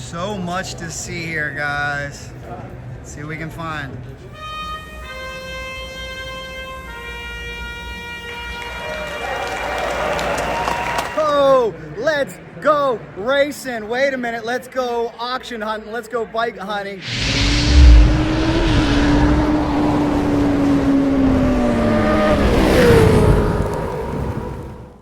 So much to see here, guys. Let's see what we can find. Oh, let's go racing. Wait a minute, let's go auction hunting. Let's go bike hunting.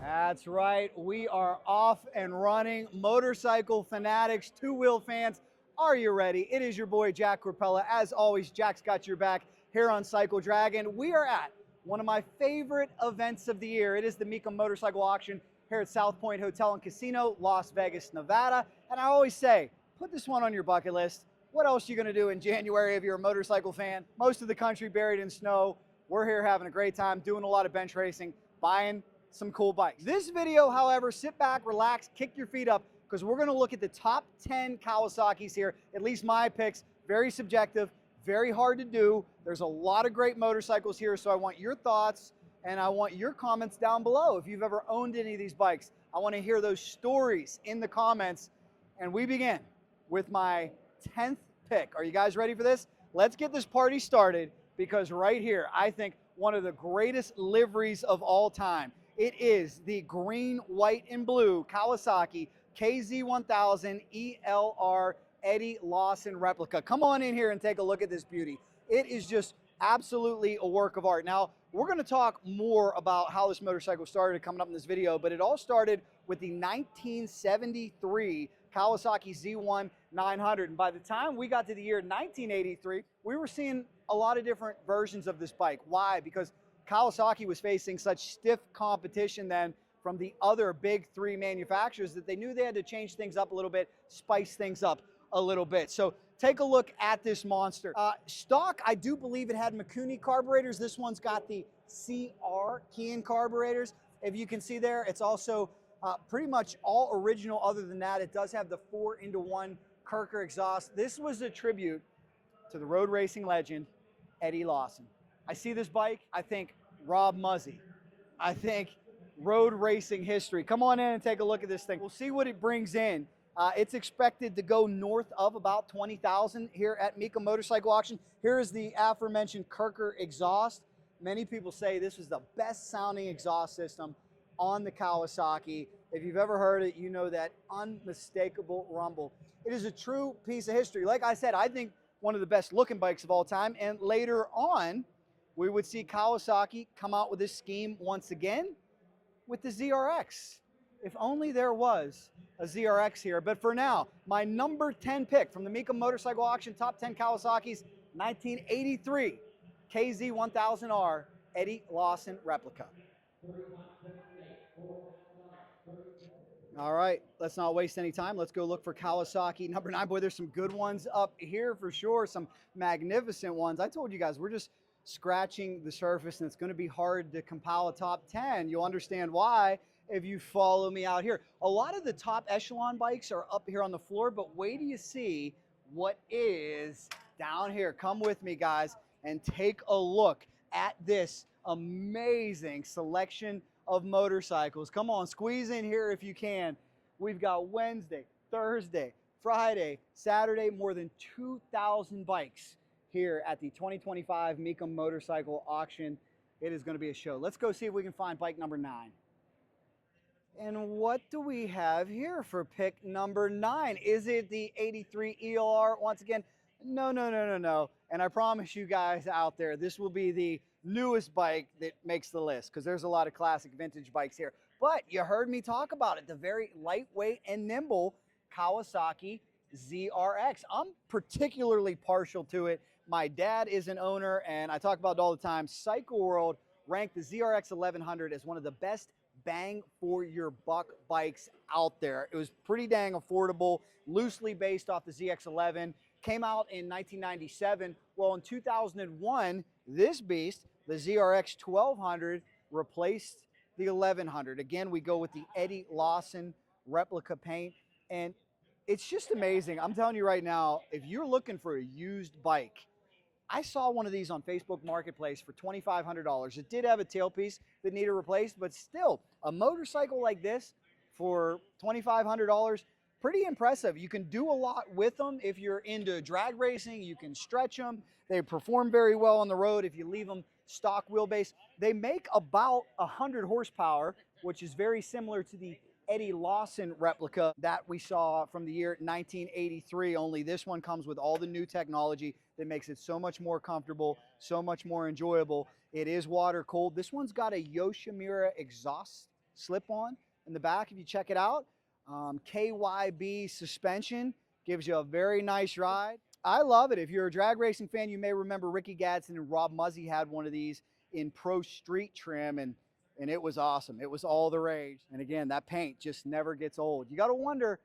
That's right, we are off and running. Motorcycle fanatics, two-wheel fans, are you ready? It is your boy Jack Corpella. As always, Jack's got your back here on Cycle Dragon. We are at one of my favorite events of the year. It is the Mecum Motorcycle Auction here at South Point Hotel and Casino, Las Vegas, Nevada. And I always say, put this one on your bucket list. What else are you gonna do in January if you're a motorcycle fan? Most of the country buried in snow. We're here having a great time, doing a lot of bench racing, buying some cool bikes. This video, however, sit back, relax, kick your feet up, because we're gonna look at the top 10 Kawasaki's here, at least my picks. Very subjective, very hard to do. There's a lot of great motorcycles here, so I want your thoughts and I want your comments down below. If you've ever owned any of these bikes, I want to hear those stories in the comments. And we begin with my 10th pick. Are you guys ready for this? Let's get this party started, because right here, I think one of the greatest liveries of all time. It is the green, white, and blue Kawasaki KZ1000 ELR Eddie Lawson replica. Come on in here and take a look at this beauty. It is just absolutely a work of art. Now, we're going to talk more about how this motorcycle started coming up in this video, but it all started with the 1973 Kawasaki Z1 900. And by the time we got to the year 1983, we were seeing a lot of different versions of this bike. Why? Because Kawasaki was facing such stiff competition then from the other big three manufacturers that they knew they had to change things up a little bit, spice things up a little bit. So take a look at this monster. Stock, I do believe it had Mikuni carburetors. This one's got the CR Kian carburetors. If you can see there, it's also pretty much all original. Other than that, it does have the 4-into-1 Kirker exhaust. This was a tribute to the road racing legend, Eddie Lawson. I see this bike, I think Rob Muzzy. I think road racing history. Come on in and take a look at this thing. We'll see what it brings in. It's expected to go north of about 20,000 here at Mecum Motorcycle Auction. Here is the aforementioned Kirker exhaust. Many people say this is the best sounding exhaust system on the Kawasaki. If you've ever heard it, you know that unmistakable rumble. It is a true piece of history. Like I said, I think one of the best looking bikes of all time. And later on, we would see Kawasaki come out with this scheme once again with the ZRX. If only there was a ZRX here. But for now, my number 10 pick from the Mecum Motorcycle Auction, top 10 Kawasaki's 1983 KZ1000R Eddie Lawson replica. All right, let's not waste any time. Let's go look for Kawasaki number 9. Boy, there's some good ones up here for sure, some magnificent ones. I told you guys, we're just scratching the surface, and it's going to be hard to compile a top 10. You'll understand why if you follow me out here. A lot of the top echelon bikes are up here on the floor, but wait till you see what is down here. Come with me, guys, and take a look at this amazing selection of motorcycles. Come on, squeeze in here if you can. We've got Wednesday, Thursday, Friday, Saturday, more than 2,000 bikes here at the 2025 Mecum Motorcycle Auction. It is going to be a show. Let's go see if we can find bike number 9. And what do we have here for pick number 9? Is it the 83 ELR once again? No. And I promise you guys out there, this will be the newest bike that makes the list, because there's a lot of classic vintage bikes here. But you heard me talk about it, the very lightweight and nimble Kawasaki ZRX. I'm particularly partial to it. My dad is an owner, and I talk about it all the time. Cycle World ranked the ZRX 1100 as one of the best bang for your buck bikes out there. It was pretty dang affordable, loosely based off the ZX11. Came out in 1997. Well, in 2001, this beast, the ZRX 1200, replaced the 1100. Again, we go with the Eddie Lawson replica paint, and it's just amazing. I'm telling you right now, if you're looking for a used bike, I saw one of these on Facebook Marketplace for $2,500. It did have a tailpiece that needed replaced, but still, a motorcycle like this for $2,500, pretty impressive. You can do a lot with them if you're into drag racing. You can stretch them. They perform very well on the road if you leave them stock wheelbase. They make about 100 horsepower, which is very similar to the Eddie Lawson replica that we saw from the year 1983, only this one comes with all the new technology that makes it so much more comfortable, so much more enjoyable. It is water cooled. This one's got a Yoshimura exhaust slip-on in the back if you check it out. KYB suspension gives you a very nice ride. I love it. If you're a drag racing fan, you may remember Ricky Gadsden and Rob Muzzy had one of these in Pro Street trim, and it was awesome. It was all the rage. And again, that paint just never gets old. You got to wonder,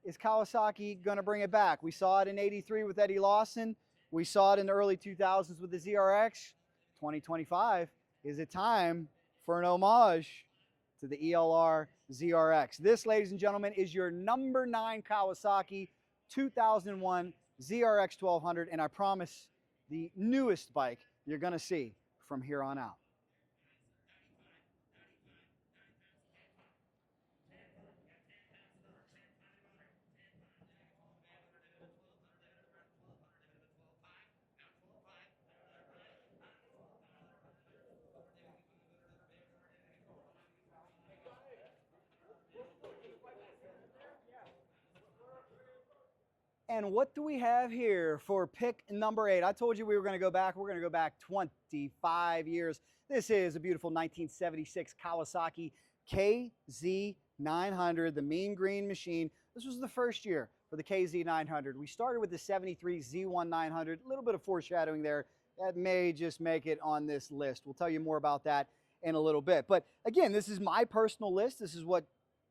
is Kawasaki going to bring it back? We saw it in '83 with Eddie Lawson. We saw it in the early 2000s with the ZRX. 2025, is it time for an homage to the ELR ZRX? This, ladies and gentlemen, is your number 9 Kawasaki 2001 ZRX 1200, and I promise the newest bike you're going to see from here on out. And what do we have here for pick number 8? I told you we were going to go back. We're going to go back 25 years. This is a beautiful 1976 Kawasaki KZ900, the mean green machine. This was the first year for the KZ900. We started with the 73 Z1900. A little bit of foreshadowing there. That may just make it on this list. We'll tell you more about that in a little bit. But again, this is my personal list. This is what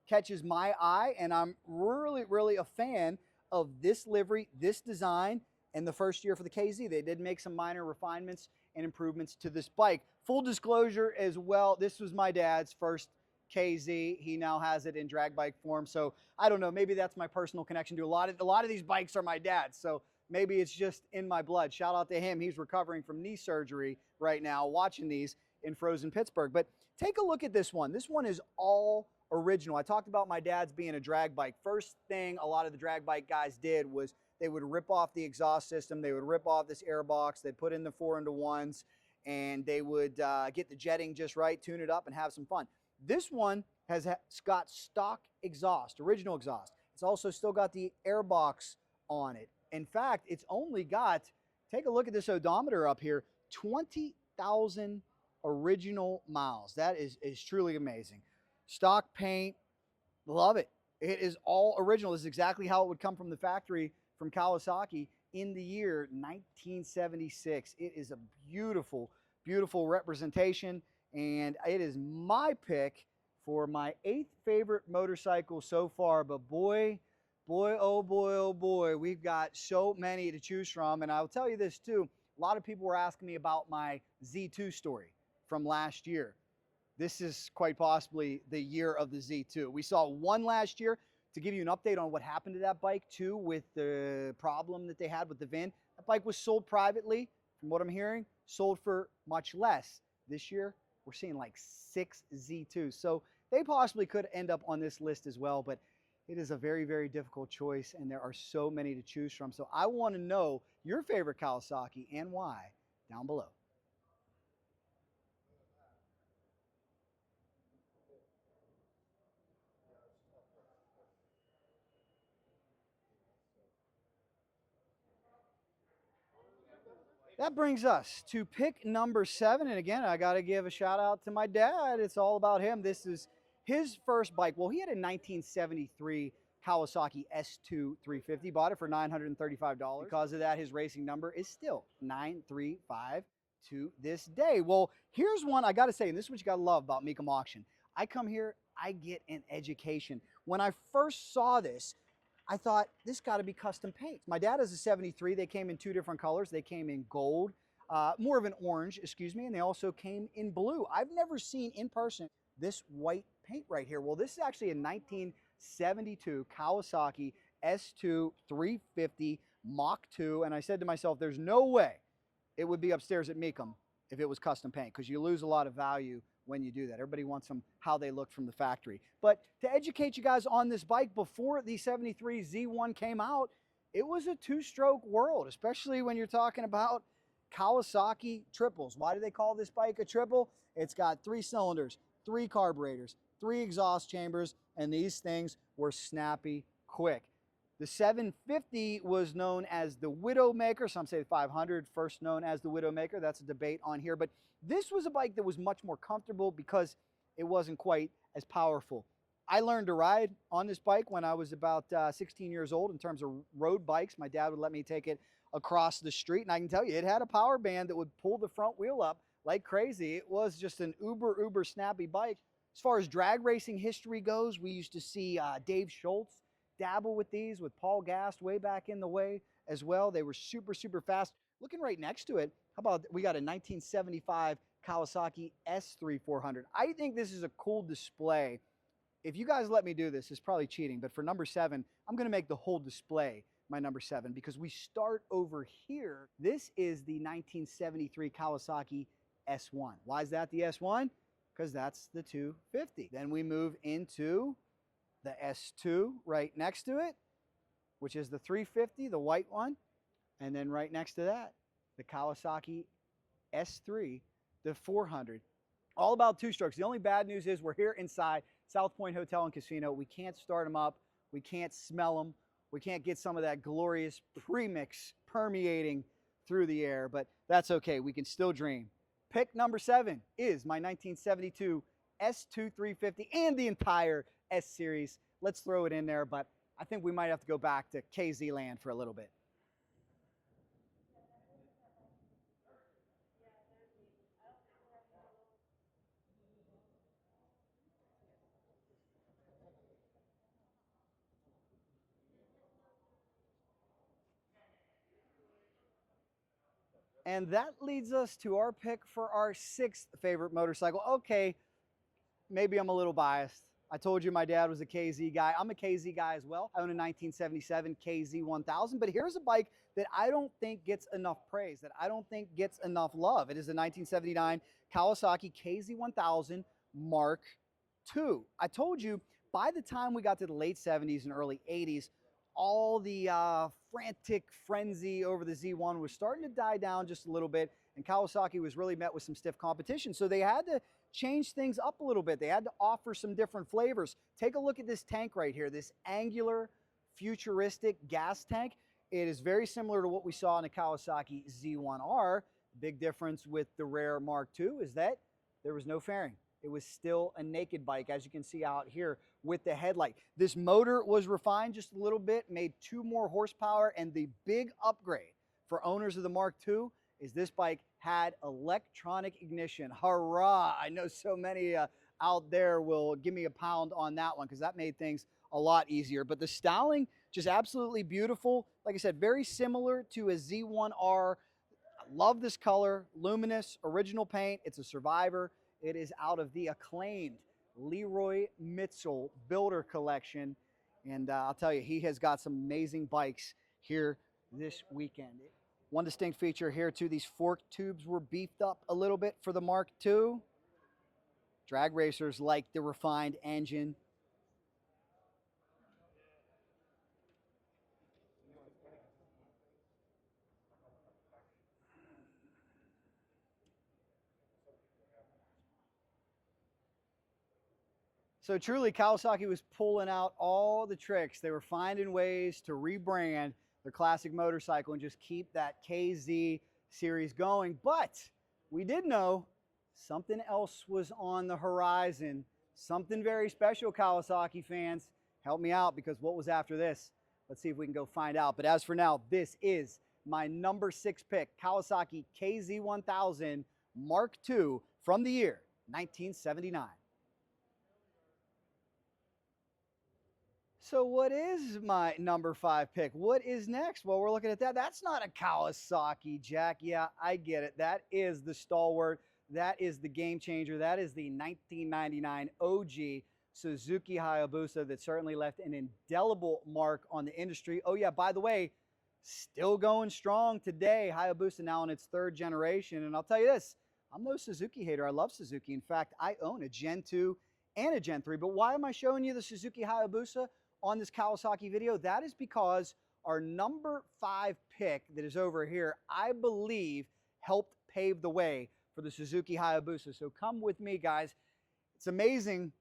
catches my eye, and I'm really, really a fan of this livery, this design, and the first year for the KZ. They did make some minor refinements and improvements to this bike. Full disclosure as well, this was my dad's first KZ. He now has it in drag bike form. So I don't know, maybe that's my personal connection to a lot of these bikes are my dad's. So maybe it's just in my blood. Shout out to him. He's recovering from knee surgery right now, watching these in frozen Pittsburgh. But take a look at this one. This one is all original. I talked about my dad's being a drag bike. First thing a lot of the drag bike guys did was they would rip off the exhaust system. They would rip off this air box. They'd put in the 4-into-1s, and they would get the jetting just right, tune it up, and have some fun. This one has got stock exhaust, original exhaust. It's also still got the air box on it. In fact, it's only got, take a look at this odometer up here, 20,000 original miles. That is truly amazing. Stock paint, love it. It is all original. This is exactly how it would come from the factory from Kawasaki in the year 1976. It is a beautiful, beautiful representation, and it is my pick for my 8th favorite motorcycle so far. But boy, oh boy, we've got so many to choose from. And I'll tell you this too, a lot of people were asking me about my Z2 story from last year. This is quite possibly the year of the Z2. We saw one last year. To give you an update on what happened to that bike too, with the problem that they had with the VIN, that bike was sold privately. From what I'm hearing, sold for much less. This year, we're seeing like 6 Z2s. So they possibly could end up on this list as well, but it is a very, very difficult choice, and there are so many to choose from. So I want to know your favorite Kawasaki and why down below. That brings us to pick number 7. And again, I got to give a shout out to my dad. It's all about him. This is his first bike. Well, he had a 1973 Kawasaki S2 350. Bought it for $935. Because of that, his racing number is still 935 to this day. Well, here's one I got to say, and this is what you got to love about Mecum Auction. I come here, I get an education. When I first saw this, I thought, this got to be custom paint. My dad has a 73. They came in 2 different colors. They came in gold, more of an orange, excuse me, and they also came in blue. I've never seen in person this white paint right here. Well, this is actually a 1972 Kawasaki S2 350 Mach II, and I said to myself, there's no way it would be upstairs at Mecum if it was custom paint, because you lose a lot of value when you do that. Everybody wants them how they look from the factory. But to educate you guys on this bike, before the 73 Z1 came out, it was a two-stroke world, especially when you're talking about Kawasaki triples. Why do they call this bike a triple? It's got 3 cylinders, 3 carburetors, 3 exhaust chambers, and these things were snappy quick. The 750 was known as the Widowmaker. Some say the 500 first known as the Widowmaker. That's a debate on here. But this was a bike that was much more comfortable because it wasn't quite as powerful. I learned to ride on this bike when I was about 16 years old in terms of road bikes. My dad would let me take it across the street, and I can tell you, it had a power band that would pull the front wheel up like crazy. It was just an uber snappy bike. As far as drag racing history goes, we used to see Dave Schultz dabble with these with Paul Gast way back in the way as well. They were super fast. Looking right next to it, how about we got a 1975 Kawasaki S3400. I think this is a cool display. If you guys let me do this, it's probably cheating, but for number 7, I'm going to make the whole display my number 7 because we start over here. This is the 1973 Kawasaki S1. Why is that the S1? Because that's the 250. Then we move into the S2 right next to it, which is the 350, the white one. And then right next to that, the Kawasaki S3, the 400. All about two-strokes. The only bad news is we're here inside South Point Hotel and Casino. We can't start them up. We can't smell them. We can't get some of that glorious premix permeating through the air, but that's okay. We can still dream. Pick number 7 is my 1972 S2 350 and the entire S series. Let's throw it in there, but I think we might have to go back to KZ land for a little bit. And that leads us to our pick for our 6th favorite motorcycle. Okay, maybe I'm a little biased. I told you my dad was a KZ guy. I'm a KZ guy as well. I own a 1977 KZ1000, but here's a bike that I don't think gets enough praise, that I don't think gets enough love. It is a 1979 Kawasaki KZ1000 Mark II. I told you by the time we got to the late 70s and early 80s, all the frantic frenzy over the Z1 was starting to die down just a little bit, and Kawasaki was really met with some stiff competition. So they had to change things up a little bit. They had to offer some different flavors. Take a look at this tank right here, this angular, futuristic gas tank. It is very similar to what we saw in the Kawasaki Z1R. Big difference with the rare Mark II is that there was no fairing. It was still a naked bike, as you can see out here with the headlight. This motor was refined just a little bit, made 2 more horsepower, and the big upgrade for owners of the Mark II is this bike had electronic ignition. Hurrah! I know so many out there will give me a pound on that one because that made things a lot easier. But the styling, just absolutely beautiful. Like I said, very similar to a Z1R. I love this color, luminous, original paint. It's a Survivor. It is out of the acclaimed Leroy Mitchell Builder Collection. And I'll tell you, he has got some amazing bikes here this weekend. One distinct feature here too, these fork tubes were beefed up a little bit for the Mark II. Drag racers like the refined engine. So truly, Kawasaki was pulling out all the tricks. They were finding ways to rebrand their classic motorcycle and just keep that KZ series going. But we did know something else was on the horizon. Something very special, Kawasaki fans. Help me out, because what was after this? Let's see if we can go find out. But as for now, this is my number 6 pick, Kawasaki KZ1000 Mark II from the year 1979. So what is my number 5 pick? What is next? Well, we're looking at that. That's not a Kawasaki, Jack. Yeah, I get it. That is the stalwart. That is the game changer. That is the 1999 OG Suzuki Hayabusa that certainly left an indelible mark on the industry. Oh yeah, by the way, still going strong today. Hayabusa now in its 3rd generation. And I'll tell you this, I'm no Suzuki hater. I love Suzuki. In fact, I own a Gen 2 and a Gen 3. But why am I showing you the Suzuki Hayabusa on this Kawasaki video? That is because our number 5 pick that is over here, I believe, helped pave the way for the Suzuki Hayabusa. So come with me, guys. It's amazing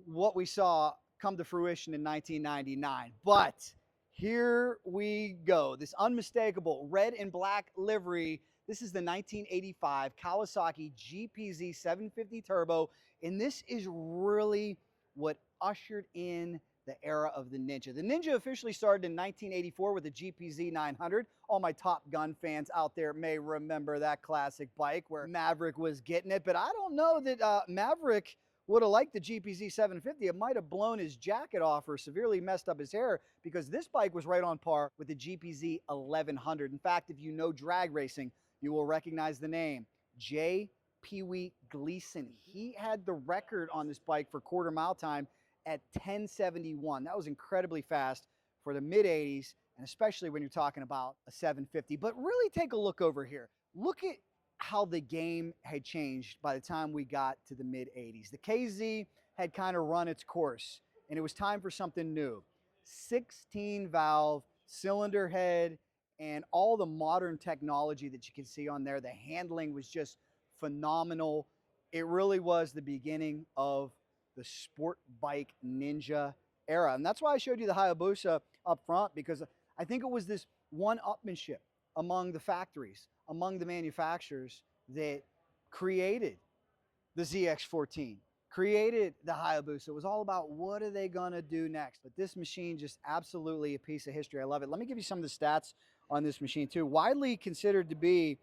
what we saw come to fruition in 1999. But here we go. This unmistakable red and black livery. This is the 1985 Kawasaki GPZ750 Turbo, and this is really what ushered in the era of the Ninja. The Ninja officially started in 1984 with the GPZ900. All my Top Gun fans out there may remember that classic bike where Maverick was getting it, but I don't know that Maverick would have liked the GPZ750. It might have blown his jacket off or severely messed up his hair, because this bike was right on par with the GPZ 1100. In fact, if you know drag racing, you will recognize the name J. Pee Wee Gleason. He had the record on this bike for quarter mile time at 10:71. That was incredibly fast for the mid 80s, and especially when you're talking about a 750. But really take a look over here. Look at how the game had changed by the time we got to the mid 80s. The KZ had kind of run its course, and it was time for something new. 16 valve cylinder head and all the modern technology that you can see on there. The handling was just phenomenal. It really was the beginning of the sport bike Ninja era. And that's why I showed you the Hayabusa up front, because I think it was this one-upmanship among the factories, among the manufacturers, that created the ZX14, created the Hayabusa. It was all about what are they gonna do next. But this machine, just absolutely a piece of history. I love it. Let me give you some of the stats on this machine too. Widely considered to be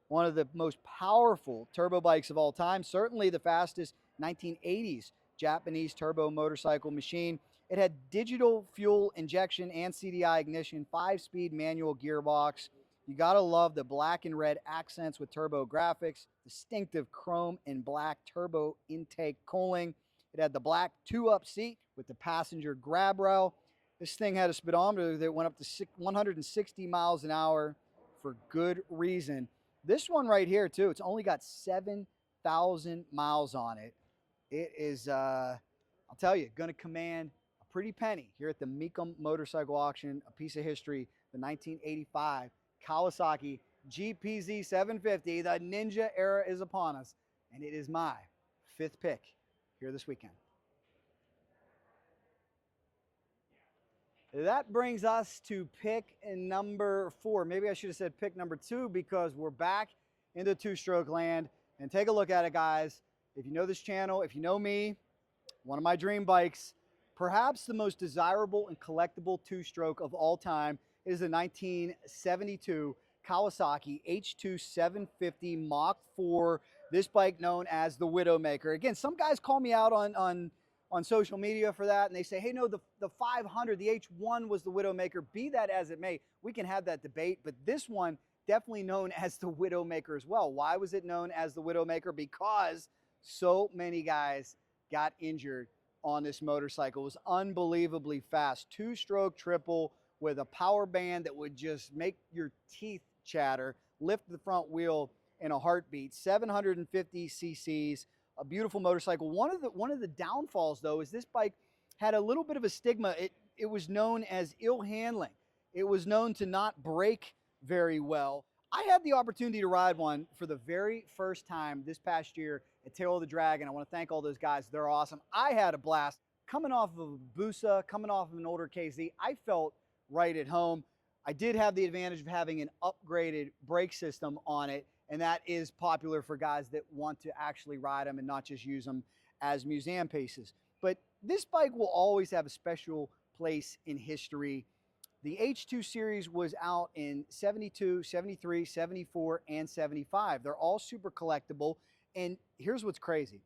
one of the most powerful turbo bikes of all time, certainly the fastest 1980s Japanese turbo motorcycle machine. It had digital fuel injection and CDI ignition, 5-speed manual gearbox. You gotta love the black and red accents with turbo graphics, distinctive chrome and black turbo intake cooling. It had the black 2-up seat with the passenger grab rail. This thing had a speedometer that went up to 160 miles an hour for good reason. This one right here too, it's only got 7,000 miles on it. It is, I'll tell you, gonna command a pretty penny here at the Mecum Motorcycle Auction, a piece of history, the 1985 Kawasaki GPZ750. The Ninja era is upon us, and it is my 5th pick here this weekend. That brings us to pick number 4. Maybe I should have said pick number 2, because we're back into two-stroke land. And take a look at it, guys. If you know this channel, if you know me, one of my dream bikes, perhaps the most desirable and collectible two-stroke of all time, is the 1972 Kawasaki H2 750 Mach IV. This bike known as the Widowmaker. Again, some guys call me out on social media for that, and they say, hey, no, the 500, the H1 was the Widowmaker. Be that as it may, we can have that debate, but this one definitely known as the Widowmaker as well. Why was it known as the Widowmaker? Because so many guys got injured on this motorcycle. It was unbelievably fast. 2-stroke triple with a power band that would just make your teeth chatter, lift the front wheel in a heartbeat. 750 cc's, a beautiful motorcycle. One of the downfalls, though, is this bike had a little bit of a stigma. It was known as ill handling. It was known to not brake very well. I had the opportunity to ride one for the very first time this past year at Tail of the Dragon. I want to thank all those guys. They're awesome. I had a blast. Coming off of a Busa, coming off of an older KZ, I felt right at home. I did have the advantage of having an upgraded brake system on it, and that is popular for guys that want to actually ride them and not just use them as museum pieces. But this bike will always have a special place in history. The H2 series was out in 72, 73, 74, and 75. They're all super collectible. And here's what's crazy.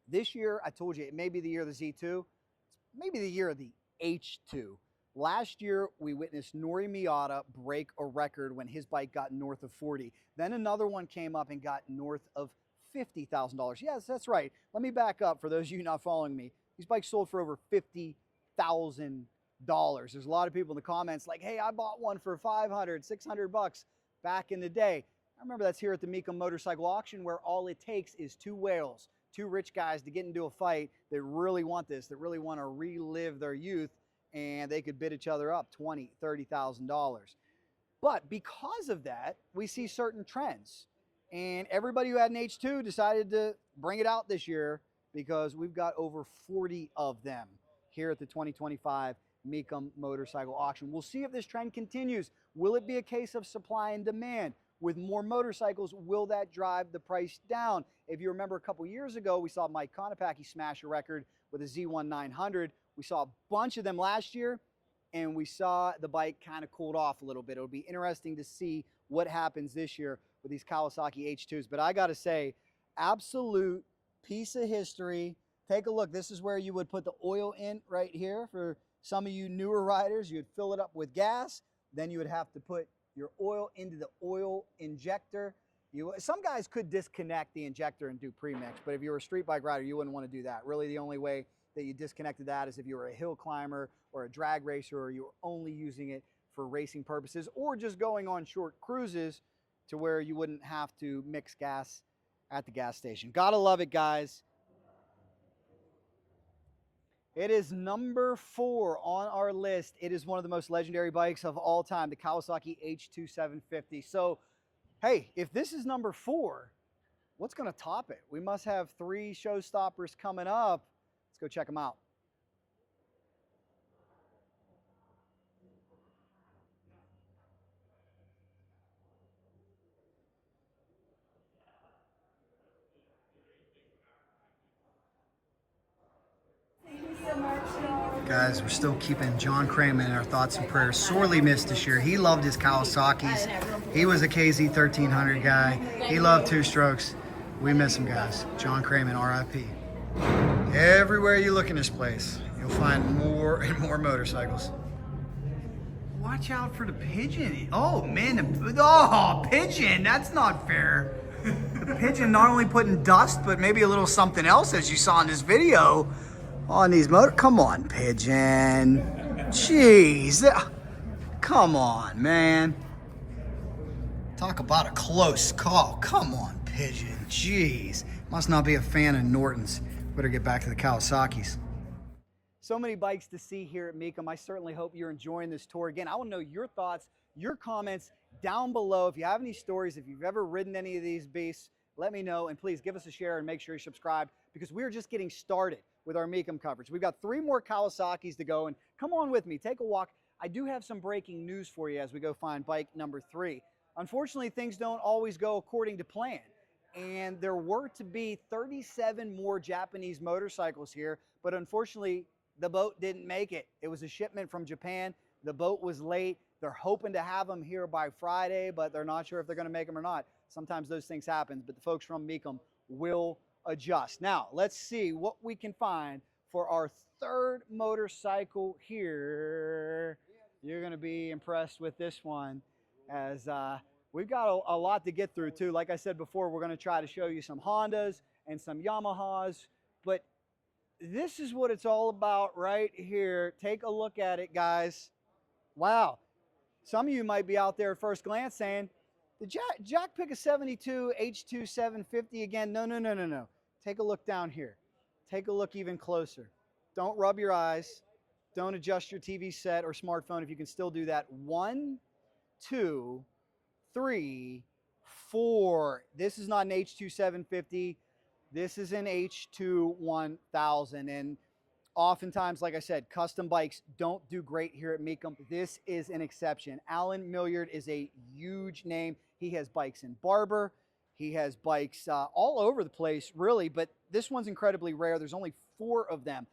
This year, I told you, it may be the year of the Z2. It's maybe the year of the H2. Last year, we witnessed Nori Miyata break a record when his bike got north of 40. Then another one came up and got north of $50,000. Yes, that's right. Let me back up for those of you not following me. These bikes sold for over $50,000. There's a lot of people in the comments like, hey, I bought one for 500, 600 bucks back in the day. I remember that's here at the Mecum Motorcycle Auction, where all it takes is two whales, two rich guys to get into a fight that really want this, that really want to relive their youth, and they could bid each other up $20,000, $30,000. But because of that, we see certain trends. And everybody who had an H2 decided to bring it out this year because we've got over 40 of them here at the 2025 Mecum Motorcycle Auction. We'll see if this trend continues. Will it be a case of supply and demand? With more motorcycles, will that drive the price down? If you remember a couple years ago, we saw Mike Konopacki smash a record with a Z1900. We saw a bunch of them last year, and we saw the bike kind of cooled off a little bit. It'll be interesting to see what happens this year with these Kawasaki H2s. But I gotta say, absolute piece of history. Take a look. This is where you would put the oil in right here. For some of you newer riders, you'd fill it up with gas. Then you would have to put your oil into the oil injector. Some guys could disconnect the injector and do premix, but if you were a street bike rider, you wouldn't want to do that. Really, the only way that you disconnected that is if you were a hill climber or a drag racer, or you were only using it for racing purposes, or just going on short cruises to where you wouldn't have to mix gas at the gas station. Gotta love it, guys. It is number 4 on our list. It is one of the most legendary bikes of all time, the Kawasaki H2 750. So, hey, if this is number 4, what's going to top it? We must have 3 showstoppers coming up. Let's go check them out. Guys, we're still keeping John Craman in our thoughts and prayers. Sorely missed this year. He loved his Kawasaki's. He was a KZ 1300 guy. He loved two-strokes. We miss him, guys. John Craman, RIP. Everywhere you look in this place, you'll find more and more motorcycles. Watch out for the pigeon. Oh, man. Oh, pigeon. That's not fair. The pigeon not only putting dust, but maybe a little something else, as you saw in this video, on these come on, pigeon. Jeez. Come on, man. Talk about a close call. Come on, pigeon. Jeez. Must not be a fan of Norton's. Better get back to the Kawasaki's. So many bikes to see here at Mecum. I certainly hope you're enjoying this tour. Again, I want to know your thoughts, your comments down below. If you have any stories, if you've ever ridden any of these beasts, let me know. And please give us a share and make sure you subscribe, because we're just getting started with our Mecum coverage. We've got 3 more Kawasaki's to go, and come on with me, take a walk. I do have some breaking news for you as we go find bike number 3. Unfortunately, things don't always go according to plan, and there were to be 37 more Japanese motorcycles here, but unfortunately, the boat didn't make it. It was a shipment from Japan. The boat was late. They're hoping to have them here by Friday, but they're not sure if they're going to make them or not. Sometimes those things happen, but the folks from Mecum will adjust. Now, let's see what we can find for our 3rd motorcycle here. You're going to be impressed with this one, as we've got a lot to get through too. Like I said before, we're going to try to show you some Hondas and some Yamahas, but this is what it's all about right here. Take a look at it, guys. Wow. Some of you might be out there at first glance saying, did Jack pick a 72 H2 750 again? No. Take a look down here. Take a look even closer. Don't rub your eyes. Don't adjust your TV set or smartphone if you can still do that. 1, 2, 3, 4. This is not an H2 750. This is an H2 1000. And oftentimes, like I said, custom bikes don't do great here at Mecum. This is an exception. Allen Millyard is a huge name. He has bikes in Barber. He has bikes all over the place, really, but this one's incredibly rare. There's only 4 of them.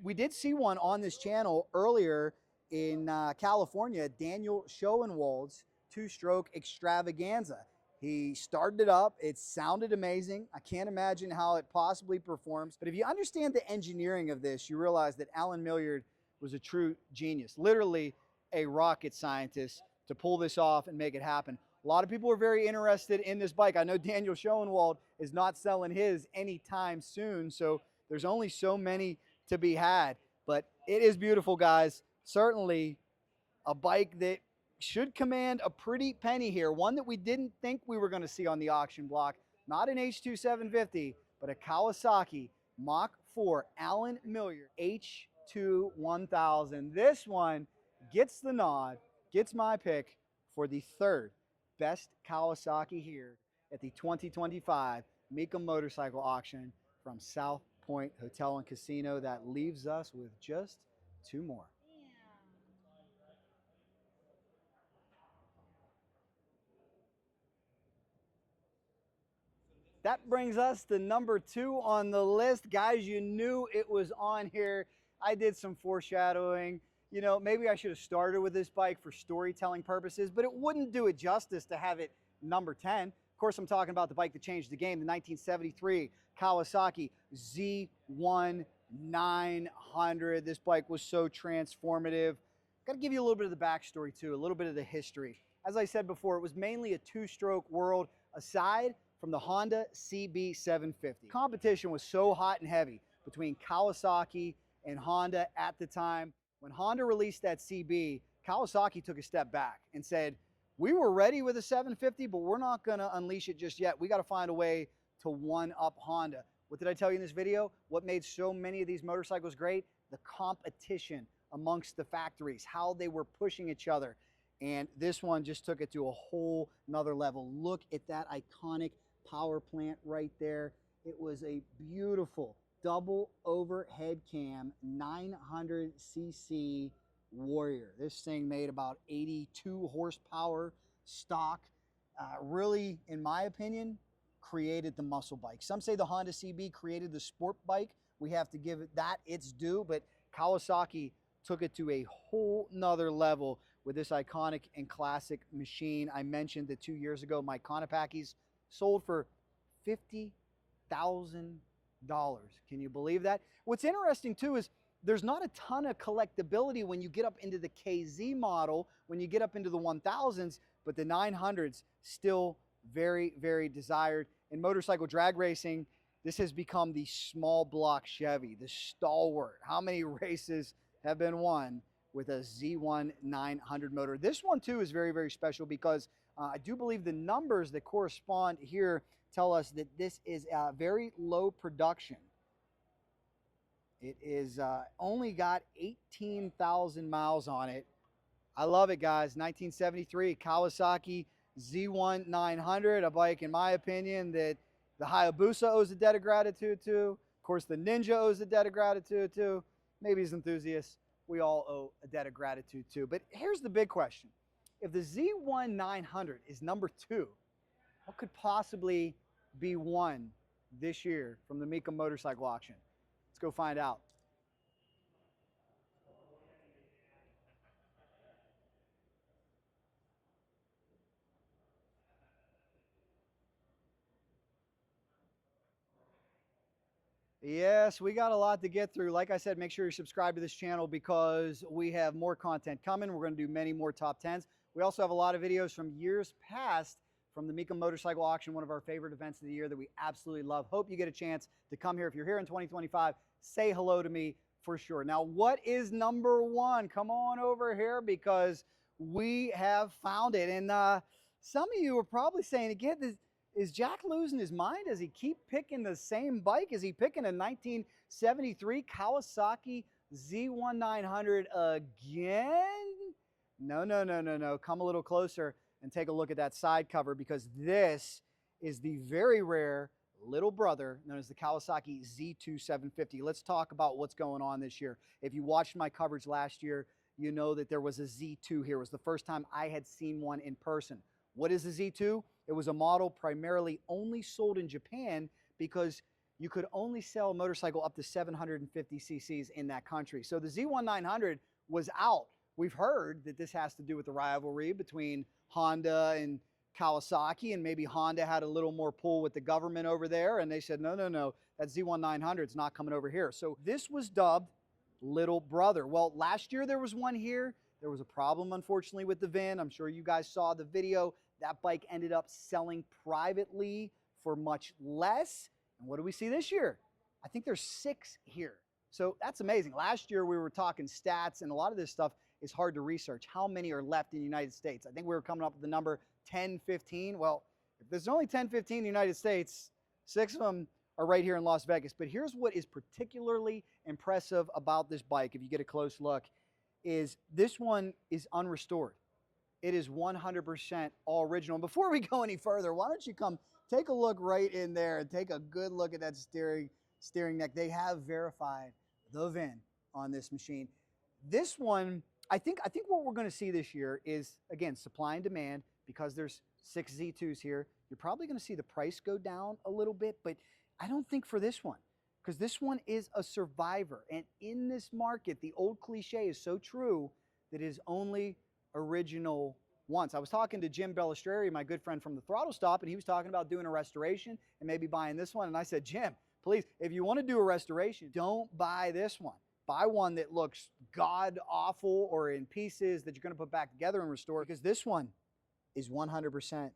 We did see one on this channel earlier in California, Daniel Schoenwald's 2-stroke extravaganza. He started it up. It sounded amazing. I can't imagine how it possibly performs. But if you understand the engineering of this, you realize that Allen Millyard was a true genius, literally a rocket scientist, to pull this off and make it happen. A lot of people are very interested in this bike. I know Daniel Schoenwald is not selling his anytime soon, so there's only so many to be had. But it is beautiful, guys. Certainly a bike that should command a pretty penny here. One that we didn't think we were going to see on the auction block. Not an H2 750, but a Kawasaki Mach IV Allen Millyard H2 1000. This one gets the nod, gets my pick for the third best Kawasaki here at the 2025 Mecum Motorcycle Auction from South Point Hotel and Casino. That leaves us with just two more. That brings us to number 2 on the list. Guys, you knew it was on here. I did some foreshadowing. You know, maybe I should have started with this bike for storytelling purposes, but it wouldn't do it justice to have it number 10. Of course, I'm talking about the bike that changed the game, the 1973 Kawasaki Z900. This bike was so transformative. Got to give you a little bit of the backstory too, a little bit of the history. As I said before, it was mainly a two-stroke world aside from the Honda CB750. Competition was so hot and heavy between Kawasaki and Honda at the time. When Honda released that CB, Kawasaki took a step back and said, we were ready with a 750, but we're not gonna unleash it just yet. We gotta find a way to one-up Honda. What did I tell you in this video? What made so many of these motorcycles great? The competition amongst the factories, how they were pushing each other. And this one just took it to a whole nother level. Look at that iconic power plant right there. It was a beautiful double overhead cam 900cc Warrior. This thing made about 82 horsepower stock. Really, in my opinion, created the muscle bike. Some say the Honda CB created the sport bike. We have to give it that its due, but Kawasaki took it to a whole nother level with this iconic and classic machine. I mentioned that 2 years ago, my Kawasakis sold for $50,000. Can you believe that? What's interesting too is there's not a ton of collectability when you get up into the KZ model, when you get up into the 1000s, but the 900s still very, very desired. In motorcycle drag racing, this has become the small block Chevy, the stalwart. How many races have been won with a Z1 900 motor? This one too is very, very special because I do believe the numbers that correspond here tell us that this is a very low production. It is only got 18,000 miles on it. I love it, guys. 1973 Kawasaki Z1 900, a bike, in my opinion, that the Hayabusa owes a debt of gratitude to. Of course, the Ninja owes a debt of gratitude to. Maybe as enthusiasts, we all owe a debt of gratitude to. But here's the big question. If the Z1 900 is number 2, what could possibly be won this year from the Mecum Motorcycle Auction? Let's go find out. Yes, we got a lot to get through. Like I said, make sure you subscribe to this channel because we have more content coming. We're going to do many more top 10s. We also have a lot of videos from years past from the Mecum Motorcycle Auction, one of our favorite events of the year that we absolutely love. Hope you get a chance to come here. If you're here in 2025, say hello to me for sure. Now, what is number 1? Come on over here because we have found it. And some of you are probably saying, again, is Jack losing his mind? Does he keep picking the same bike? Is he picking a 1973 Kawasaki Z1 900 again? No, no, no, no, no. Come a little closer and take a look at that side cover because this is the very rare little brother known as the Kawasaki Z2 750. Let's talk about what's going on this year. If you watched my coverage last year, you know that there was a Z2 here. It was the first time I had seen one in person. What is the Z2? It was a model primarily only sold in Japan because you could only sell a motorcycle up to 750 cc's in that country. So the Z1 900 was out. We've heard that this has to do with the rivalry between Honda and Kawasaki, and maybe Honda had a little more pull with the government over there, and they said, no, no, no, that Z1 900 is not coming over here. So this was dubbed Little Brother. Well, last year there was one here. There was a problem, unfortunately, with the VIN. I'm sure you guys saw the video. That bike ended up selling privately for much less. And what do we see this year? I think there's 6 here. So that's amazing. Last year we were talking stats, and a lot of this stuff is hard to research. How many are left in the United States? I think we were coming up with the number 10, 15. Well, if there's only 10, 15 in the United States, 6 of them are right here in Las Vegas. But here's what is particularly impressive about this bike, if you get a close look, is this one is unrestored. It is 100% all original. And before we go any further, why don't you come take a look right in there and take a good look at that steering neck. They have verified the VIN on this machine. This one, I think what we're going to see this year is, again, supply and demand, because there's 6 Z2s here. You're probably going to see the price go down a little bit, but I don't think for this one, because this one is a survivor. And in this market, the old cliche is so true that it is only original once. I was talking to Jim Bellistreri, my good friend from the Throttle Stop, and he was talking about doing a restoration and maybe buying this one. And I said, Jim, please, if you want to do a restoration, don't buy this one. Buy one that looks god awful or in pieces that you're going to put back together and restore, because this one is 100%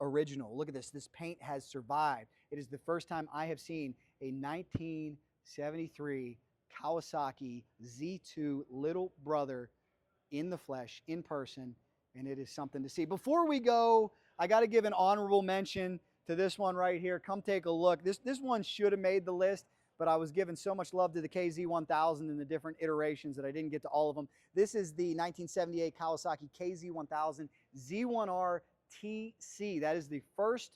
original. Look at this. This paint has survived. It is the first time I have seen a 1973 Kawasaki Z2 little brother in the flesh, in person, and it is something to see. Before we go, I got to give an honorable mention to this one right here. Come take a look. This one should have made the list, but I was giving so much love to the KZ1000 and the different iterations that I didn't get to all of them. This is the 1978 Kawasaki KZ1000 Z1R TC. That is the first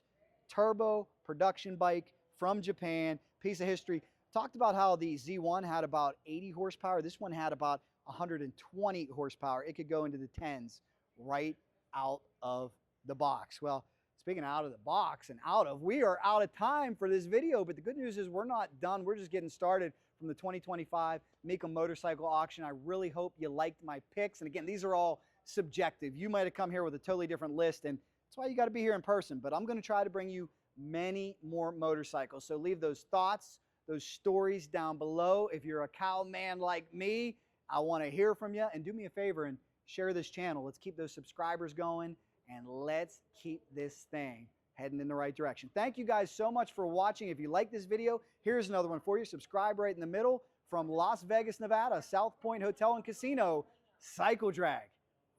turbo production bike from Japan. Piece of history. Talked about how the Z1 had about 80 horsepower. This one had about 120 horsepower. It could go into the 10s right out of the box. Well, speaking of out of the box and we are out of time for this video, but the good news is we're not done. We're just getting started from the 2025 Mecum Motorcycle Auction. I really hope you liked my picks. And again, these are all subjective. You might have come here with a totally different list, and that's why you got to be here in person. But I'm going to try to bring you many more motorcycles. So leave those thoughts, those stories down below. If you're a cow man like me, I want to hear from you. And do me a favor and share this channel. Let's keep those subscribers going, and let's keep this thing heading in the right direction. Thank you guys so much for watching. If you like this video, here's another one for you. Subscribe right in the middle. From Las Vegas, Nevada, South Point Hotel and Casino, Cycle Drag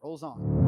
rolls on.